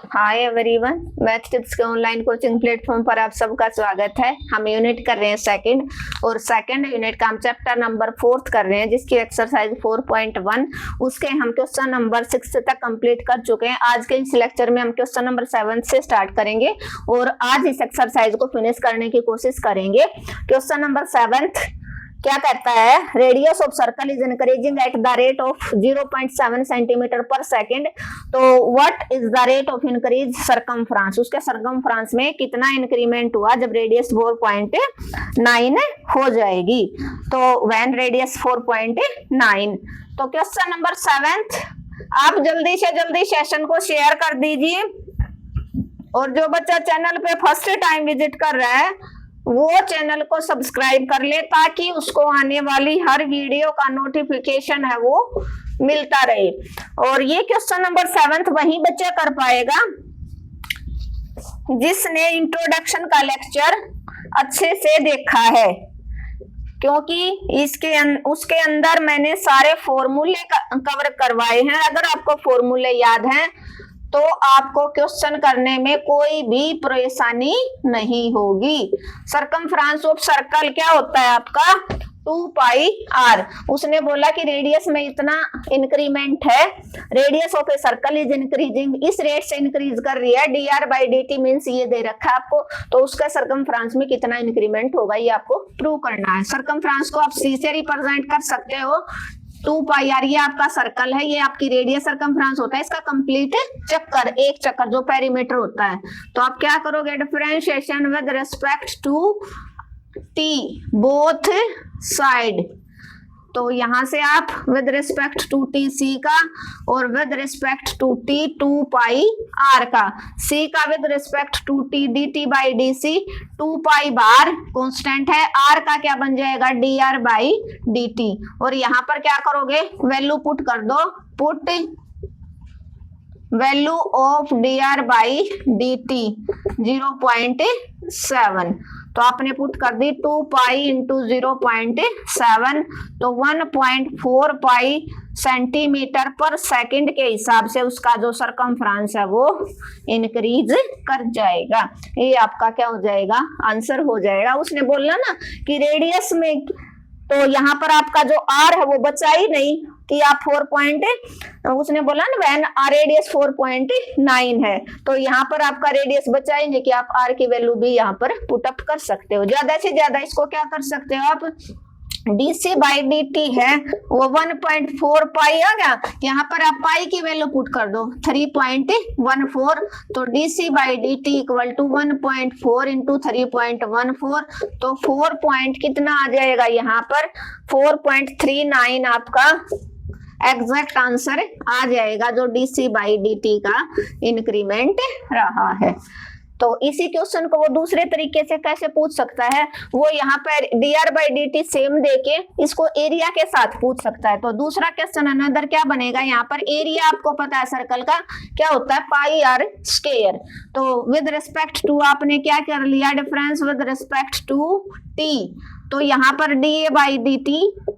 Hi everyone, math tips के online coaching platform पर आप सबका स्वागत है। हम यूनिट कर रहे हैं सेकंड और सेकंड यूनिट का हम चैप्टर नंबर 4 कर रहे हैं, जिसकी एक्सरसाइज 4.1 उसके हम क्वेश्चन नंबर 6 तक कंप्लीट कर चुके हैं। आज के इस लेक्चर में हम क्वेश्चन नंबर 7 से स्टार्ट करेंगे और आज इस एक्सरसाइज को फिनिश करने की कोशिश करेंगे। क्वेश्चन नंबर 7 क्या कहता है, radius of circle is increasing at the rate of 0.7 centimetre per second. तो what is the rate of increase circumference, उसके सरकमफ्रांस में कितना इंक्रीमेंट हुआ जब रेडियस 4.9 हो जाएगी। तो व्हेन रेडियस 4.9। तो क्वेश्चन नंबर 7 आप जल्दी से जल्दी सेशन को शेयर कर दीजिए और जो बच्चा चैनल पे फर्स्ट टाइम विजिट कर रहा है वो चैनल को सब्सक्राइब कर ले, ताकि उसको आने वाली हर वीडियो का नोटिफिकेशन है वो मिलता रहे। और ये क्वेश्चन नंबर 7 वही बच्चा कर पाएगा जिसने इंट्रोडक्शन का लेक्चर अच्छे से देखा है, क्योंकि उसके अंदर मैंने सारे फॉर्मूले कवर करवाए हैं। अगर आपको फॉर्मूले याद हैं तो आपको क्वेश्चन करने में कोई भी परेशानी नहीं होगी। सरकमफ्रांस ऑफ सर्कल क्या होता है आपका 2πr। उसने बोला कि रेडियस में इतना इंक्रीमेंट है, radius of a circle is increasing, इस रेट से इंक्रीज कर रही है। dr/dt मींस ये दे रखा है आपको, तो उसका सरकमफ्रांस में कितना इंक्रीमेंट होगा ये आपको प्रूव करना है। सरकमफ्रांस को आप c से रिप्रेजेंट कर सकते हो। 2πr ये आपका सर्कल है, ये आपकी रेडियस सरकमफ्रांस होता है, इसका कंप्लीट चक्कर, एक चक्कर जो पेरीमीटर होता है। तो आप क्या करोगे, differentiation with respect to t both side. तो यहां से आप with respect to t c का और with respect to t 2πr का, c का with respect to t dt/dc 2π बार कांस्टेंट है, r का क्या बन जाएगा dr/dt। और यहां पर क्या करोगे, वैल्यू पुट कर दो, पुट वैल्यू ऑफ dr/dt 0.7। तो आपने पुट कर दी 2π इंटू 0.7, तो 1.4π सेंटीमीटर पर सेकंड के हिसाब से उसका जो सरकमफ्रांस है वो इंक्रीज कर जाएगा। ये आपका क्या हो जाएगा, आंसर हो जाएगा। उसने बोला ना कि रेडियस में, तो यहाँ पर आपका जो r है वो बचा ही नहीं कि आप 4 उसने बोला ना वैन रेडियस 4.9 है, तो यहाँ पर आपका रेडियस बचा ही नहीं कि आप r की वैल्यू भी यहाँ पर पुटअप कर सकते हो। ज्यादा से ज्यादा इसको क्या कर सकते हो आप, dc/dt है वो 1.4π आ गया, यहाँ पर आप पाई की वैल्यू पुट कर दो 3.14, तो dc/dt इक्वल टू 1.4 इंटू 3.14, तो 4 पॉइंट कितना आ जाएगा, यहाँ पर 4.39 आपका एग्जैक्ट आंसर आ जाएगा, जो dc/dt का इंक्रीमेंट रहा है। तो इसी क्वेश्चन को वो दूसरे तरीके से कैसे पूछ सकता है, वो यहाँ पर dr/dt सेम देके इसको एरिया के साथ पूछ सकता है। तो दूसरा क्वेश्चन अनदर क्या बनेगा, यहाँ पर एरिया आपको पता है सर्कल का क्या होता है πr²। तो विद रिस्पेक्ट टू आपने क्या कर लिया, difference with respect to t, तो यहाँ पर dA/dt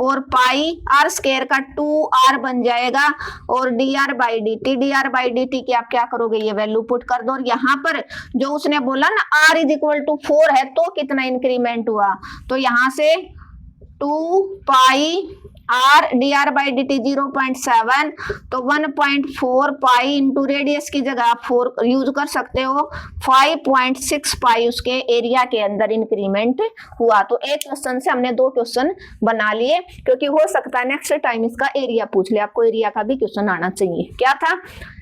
और πr² का 2r बन जाएगा, और dr/dt की आप क्या करोगे, ये वैल्यू पुट कर दो। और यहाँ पर जो उसने बोला ना r इज इक्वल टू 4 है, तो कितना इंक्रीमेंट हुआ, तो यहाँ से 2πr dr/dt 0.7, तो 1.4π इंटू रेडियस की जगह आप 4 यूज कर सकते हो, 5.6π उसके एरिया के अंदर इंक्रीमेंट हुआ। तो एक क्वेश्चन से हमने 2 क्वेश्चन बना लिए, क्योंकि हो सकता है नेक्स्ट टाइम इसका एरिया पूछ ले, आपको एरिया का भी क्वेश्चन आना चाहिए। क्या था,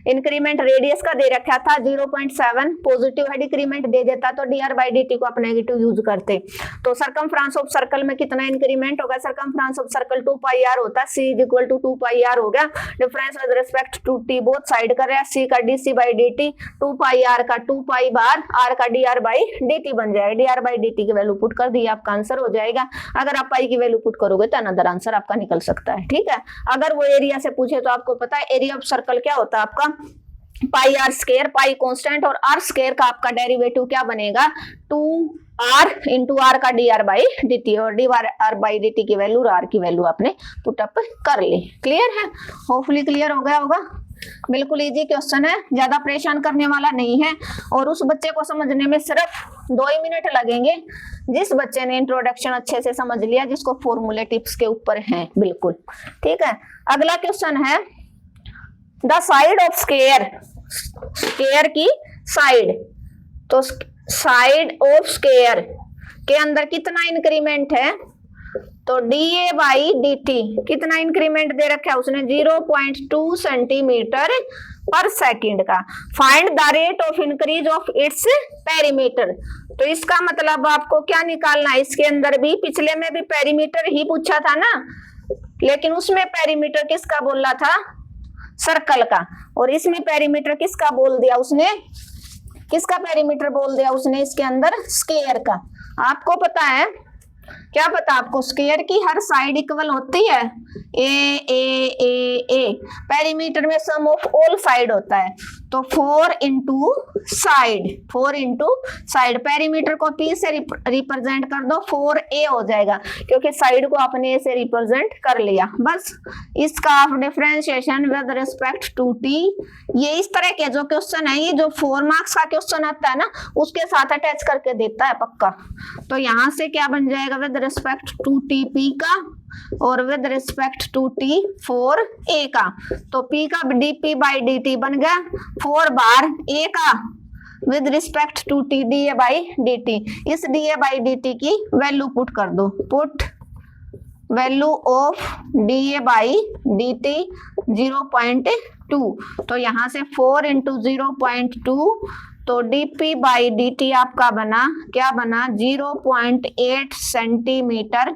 इंक्रीमेंट रेडियस का दे रखा था 0.7, पॉजिटिव है, डिक्रीमेंट दे देता तो dr/dt को आप नेगेटिव यूज करते। तो सरकमफ्रांस ऑफ सर्कल में कितना इंक्रीमेंट होगा, सरकमफ्रांस ऑफ सर्कल 2πr होता है, c is equal to 2πr हो गया, difference with respect to t both side कर रहा है, c का dc/dt 2πr का 2π बार r का dr/dt बन जाएगा, dr/dt की वैल्यू पुट कर दी, आपका आंसर हो जाएगा। अगर आप पाई की वैल्यू पुट करोगे तो अनदर आंसर आपका निकल सकता है। ठीक है, अगर वो एरिया से पूछे तो आपको पता है एरिया ऑफ सर्कल क्या होता है आपका πr², पाई कांस्टेंट, और r² का आपका डेरिवेटिव क्या बनेगा 2r इंटू r का dr/dt, और dr/dt की वैल्यू और r की वैल्यू आपने पुट अप कर ली। क्लियर है, होपफुली क्लियर हो गया होगा। बिल्कुल इजी क्वेश्चन है, ज्यादा परेशान करने वाला नहीं है और उस बच्चे को समझने में सिर्फ 2 ही मिनट लगेंगे जिस बच्चे ने इंट्रोडक्शन अच्छे से समझ लिया, जिसको फॉर्मूले टिप्स के ऊपर हैं। बिल्कुल ठीक है। अगला क्वेश्चन है the side of square, square की साइड, तो साइड ऑफ स्क्वायर के अंदर कितना इंक्रीमेंट है, तो डीए बाई डी टी, कितना इंक्रीमेंट दे रखा है उसने 0.2 सेंटीमीटर पर सेकंड का। Find the rate of increase of its perimeter, तो इसका मतलब आपको क्या निकालना है, इसके अंदर भी पिछले में भी पेरीमीटर ही पूछा था ना, लेकिन उसमें पेरीमीटर किसका बोल रहा था, सर्कल का, और इसमें पेरीमीटर किसका बोल दिया उसने, किसका पेरीमीटर बोल दिया उसने इसके अंदर, स्क्वायर का। आपको पता है, क्या पता आपको, स्क्वायर की हर साइड इक्वल होती है ए, पेरीमीटर में सम ऑफ ऑल साइड होता है, तो 4 into side, 4 into side, perimeter को P से रिप्रेजेंट कर दो, 4A हो जाएगा, क्योंकि साइड को आपने A से रिप्रेजेंट कर लिया। बस इसका आप differentiation with respect to T, ये इस तरह के जो क्वेश्चन है, ये जो 4 मार्क्स का क्वेश्चन आता है ना, उसके साथ अटैच करके देता है पक्का। तो यहां से क्या बन जाएगा, with respect to T P का और with respect to T 4A का, तो P का dP बाई dt बन गया 4 बार A का with respect to T dA by dt। इस dA बाई dt की वैल्यू पुट कर दो, put value of dA by dt 0.2, तो यहां से 4 इंटू 0.2, तो dP बाई dt आपका बना, क्या बना 0.8 सेंटीमीटर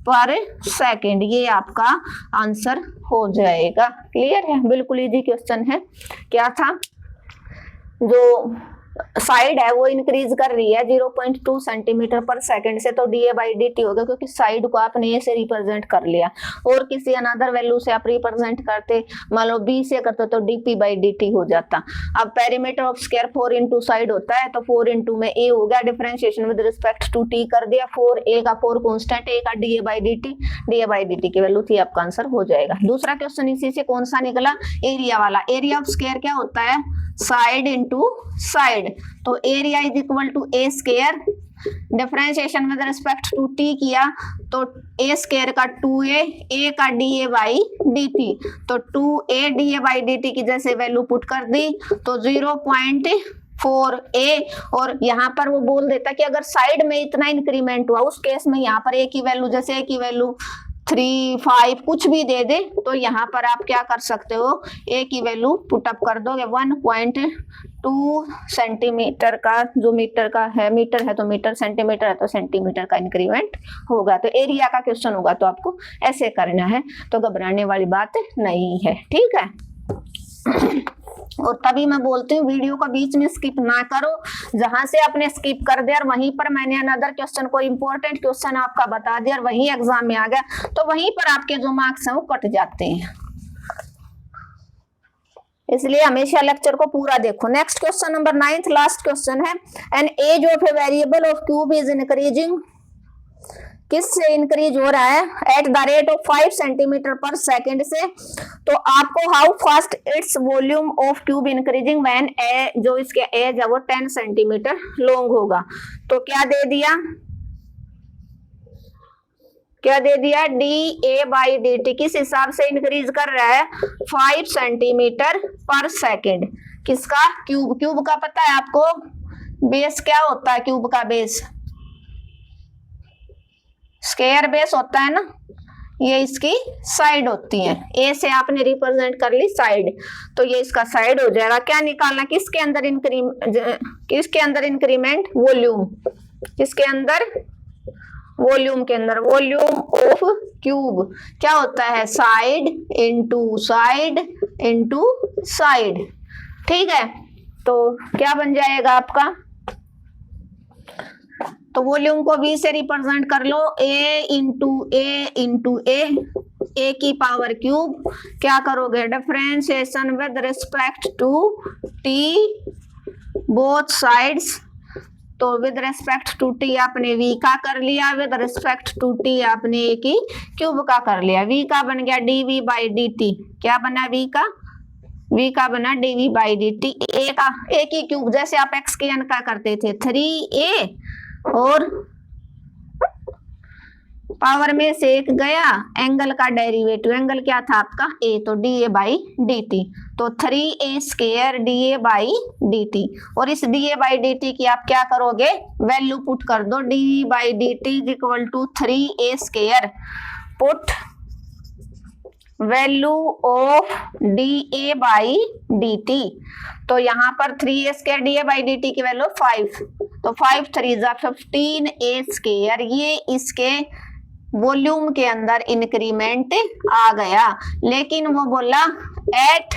पर सेकंड, ये आपका आंसर हो जाएगा। क्लियर है, बिल्कुल इजी क्वेश्चन है। क्या था, जो साइड है वो इंक्रीज कर रही है 0.2 सेंटीमीटर पर सेकंड से, तो dA बाई dt होगा, क्योंकि साइड को आपने A से रिप्रेजेंट कर लिया, और किसी अनदर वैल्यू से आप रिप्रेजेंट करते, मान लो B से करते तो dP बाई dt हो जाता। अब perimeter of square 4 into side होता है, तो 4 इंटू में A हो गया, differentiation with respect to T कर दिया, 4A का 4 कॉन्स्टेंट, A का dA बाई dt की वैल्यू थी, आपका आंसर हो जाएगा। दूसरा क्वेश्चन इसी से कौन सा निकला, एरिया वाला। एरिया ऑफ स्क्वायर क्या होता है, साइड इंटू साइड, तो area is equal to A square, differentiation with respect to T किया, तो ए स्क्वायर का 2A, A का dA बाई dt, तो 2A dA बाई dt की जैसे वैल्यू पुट कर दी, तो 0.4A, और यहाँ पर वो बोल देता कि अगर साइड में इतना इंक्रीमेंट हुआ, उस केस में यहाँ पर A की वैल्यू, जैसे A की वैल्यू 3, 5 कुछ भी दे दे, तो यहाँ पर आप क्या कर सकते हो, A की वैल्यू पुटअप कर दोगे, 1.2 सेंटीमीटर का, जो मीटर का है, मीटर है तो मीटर, सेंटीमीटर है तो सेंटीमीटर का इंक्रीमेंट होगा। तो एरिया का क्वेश्चन होगा तो आपको ऐसे करना है, तो घबराने वाली बात नहीं है। ठीक है, और तभी मैं बोलती हूँ वीडियो को बीच में स्किप ना करो, जहां से आपने स्किप कर दिया और वहीं पर मैंने अनदर क्वेश्चन को इंपॉर्टेंट क्वेश्चन आपका बता दिया और वही एग्जाम में आ गया, तो वहीं पर आपके जो मार्क्स हैं वो कट जाते हैं। इसलिए हमेशा लेक्चर को पूरा देखो। Next question number 9th last question है, an edge of a variable of cube is increasing, किससे इंक्रीज हो रहा है, at the rate of 5 centimetre per second से, तो आपको how fast its volume of cube increasing when a, जो इसके एज है वो 10 सेंटीमीटर लॉन्ग होगा, तो क्या दे दिया, क्या दे दिया, dA बाई dt किस हिसाब से इंक्रीज कर रहा है, 5 सेंटीमीटर पर सेकंड, किसका, क्यूब, क्यूब का पता है आपको, बेस क्या होता है, क्यूब का बेस स्क्वायर बेस होता है ना, ये इसकी साइड होती है, ए से आपने रिप्रेजेंट कर ली साइड, तो ये इसका साइड हो जाएगा। क्या निकालना, किसके अंदर इंक्रीमेंट, वॉल्यूम, किसके अंदर, वॉल्यूम के अंदर, वॉल्यूम ऑफ क्यूब क्या होता है, side into side into side. ठीक है, तो क्या बन जाएगा आपका, तो वॉल्यूम को V से रिप्रेजेंट कर लो, A इंटू ए की पावर क्यूब, क्या करोगे, differentiation with respect to T both sides, तो विद रिस्पेक्ट टू T आपने V का कर लिया, विद रिस्पेक्ट टू T आपने A की क्यूब का कर लिया, V का बन गया dV बाई dt, क्या बना V का v का बना dv बाई dt, a की क्यूब, जैसे आप x के n का करते थे 3a और पावर में से एक गया, एंगल का डेरिवेटिव, एंगल क्या था आपका a, तो dA बाई dt, तो 3a square dA by dt। और इस dA बाई dt की आप क्या करोगे, वैल्यू पुट कर दो, dV by dt is equal to 3a square, put value of dA by dt, तो यहाँ पर 3a square dA by dt की वैल्यू 5, तो 5 3 15a स्क्वायर, ये इसके वॉल्यूम के अंदर इंक्रीमेंट आ गया। लेकिन वो बोला एट,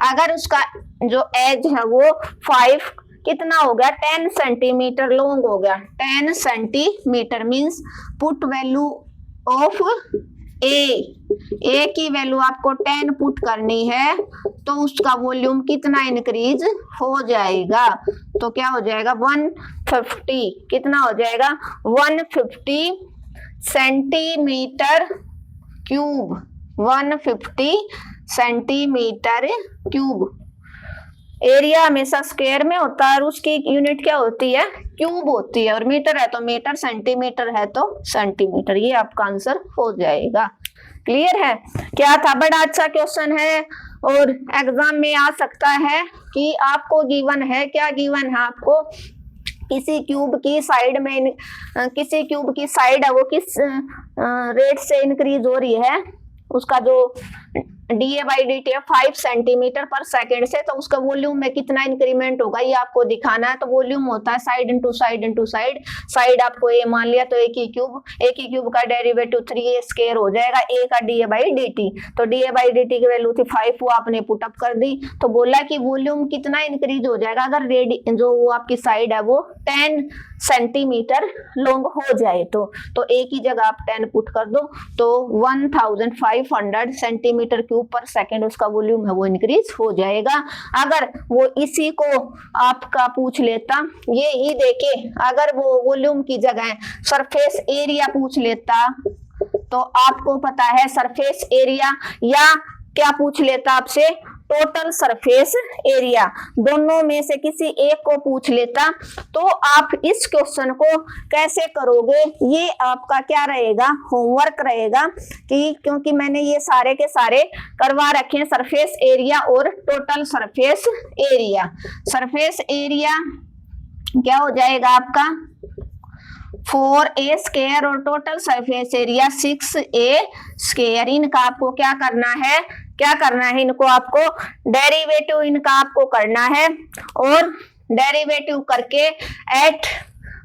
अगर उसका जो एज है वो 5 कितना हो गया, 10 सेंटीमीटर लॉन्ग हो गया, 10 centimetre means put value of A की वैल्यू आपको 10 पुट करनी है, तो उसका वॉल्यूम कितना इंक्रीज हो जाएगा, तो क्या हो जाएगा 150, कितना हो जाएगा 150 centimetre cube, 150 centimetre cube. Area हमेशा स्क्वायर में होता है और उसकी यूनिट क्या होती है, क्यूब होती है, और मीटर है तो मीटर, सेंटीमीटर है तो सेंटीमीटर, ये आपका आंसर हो जाएगा। क्लियर है, क्या था, बड़ा अच्छा क्वेश्चन है और एग्जाम में आ सकता है कि आपको गिवन है, क्या गिवन है आपको, किसी क्यूब की साइड में, किसी क्यूब की साइड है वो किस रेट से इंक्रीज हो रही है, उसका जो dA बाई dt है 5 सेंटीमीटर पर सेकेंड से, तो उसका वॉल्यूम में कितना इंक्रीमेंट होगा ये आपको दिखाना है। तो वॉल्यूम होता है side into side into side, side आपको a मान लिया तो a की क्यूब का डेरिवेटिव 3a स्क्वायर हो जाएगा, a का dA बाई dt, तो dA बाई dt की वैल्यू थी 5, वो आपने पुटअप कर दी, तो बोला कि वॉल्यूम कितना इंक्रीज हो जाएगा अगर जो वो आपकी साइड है वो 10 सेंटीमीटर लॉन्ग हो जाए, तो a की जगह आप 10 पुट कर दो, तो 1500 सेंटीमीटर क्यूब पर सेकंड उसका वॉल्यूम है वो इंक्रीज हो जाएगा। अगर वो इसी को आपका पूछ लेता, ये ही देखे, अगर वो वॉल्यूम की जगह सरफेस एरिया पूछ लेता, तो आपको पता है सरफेस एरिया, या क्या पूछ लेता आपसे टोटल सरफेस एरिया, दोनों में से किसी एक को पूछ लेता, तो आप इस क्वेश्चन को कैसे करोगे, ये आपका क्या रहेगा, होमवर्क रहेगा, कि क्योंकि मैंने ये सारे के सारे करवा रखे हैं, सरफेस एरिया और total surface area. Surface area क्या हो जाएगा आपका 4a स्क्वायर और total surface area 6a square. इनका आपको क्या करना है, इनको आपको डेरिवेटिव इनका आपको करना है, और डेरिवेटिव करके एट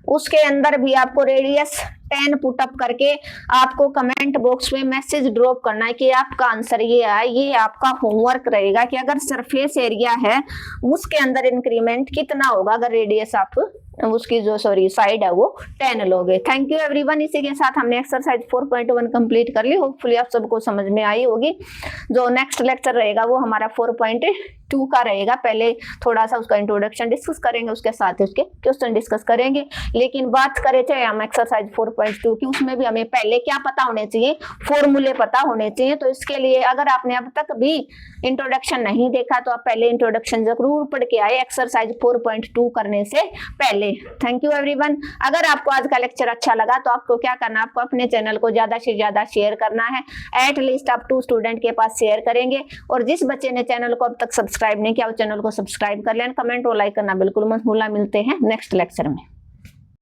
उसके अंदर भी आपको रेडियस 10 पुटअप करके आपको कमेंट बॉक्स में मैसेज ड्रॉप करना है कि आपका आंसर ये आया। ये आपका होमवर्क रहेगा कि अगर सरफेस एरिया है उसके अंदर इंक्रीमेंट कितना होगा अगर रेडियस आप उसकी जो साइड है वो 10 लोगे। Thank you everyone. इसी के साथ हमने एक्सरसाइज 4.1 कंप्लीट कर ली। होपफुली आप सबको समझ में आई होगी। जो नेक्स्ट लेक्चर रहेगा वो हमारा 4.2 का रहेगा। पहले थोड़ा सा उसका इंट्रोडक्शन डिस्कस करेंगे, उसके साथ उसके क्वेश्चन डिस्कस करेंगे। लेकिन बात करें चाहे हम एक्सरसाइज 4.2 की, उसमें भी हमें पहले क्या पता होने चाहिए, फॉर्मूले पता होने चाहिए। तो इसके लिए अगर आपने अब तक भी इंट्रोडक्शन नहीं देखा तो आप पहले इंट्रोडक्शन जरूर पढ़ के आए एक्सरसाइज 4.2 करने से पहले। Thank you everyone. अगर आपको आज का लेक्चर अच्छा लगा तो आपको क्या करना, आपको अपने चैनल को ज्यादा से ज्यादा शेयर करना है। एटलीस्ट आप 2 स्टूडेंट के पास शेयर करेंगे। और जिस बच्चे ने चैनल को अब तक सब्सक्राइब नहीं किया वो चैनल को सब्सक्राइब कर लें। कमेंट और लाइक करना बिल्कुल मत भूलना। मिलते हैं नेक्स्ट लेक्चर में।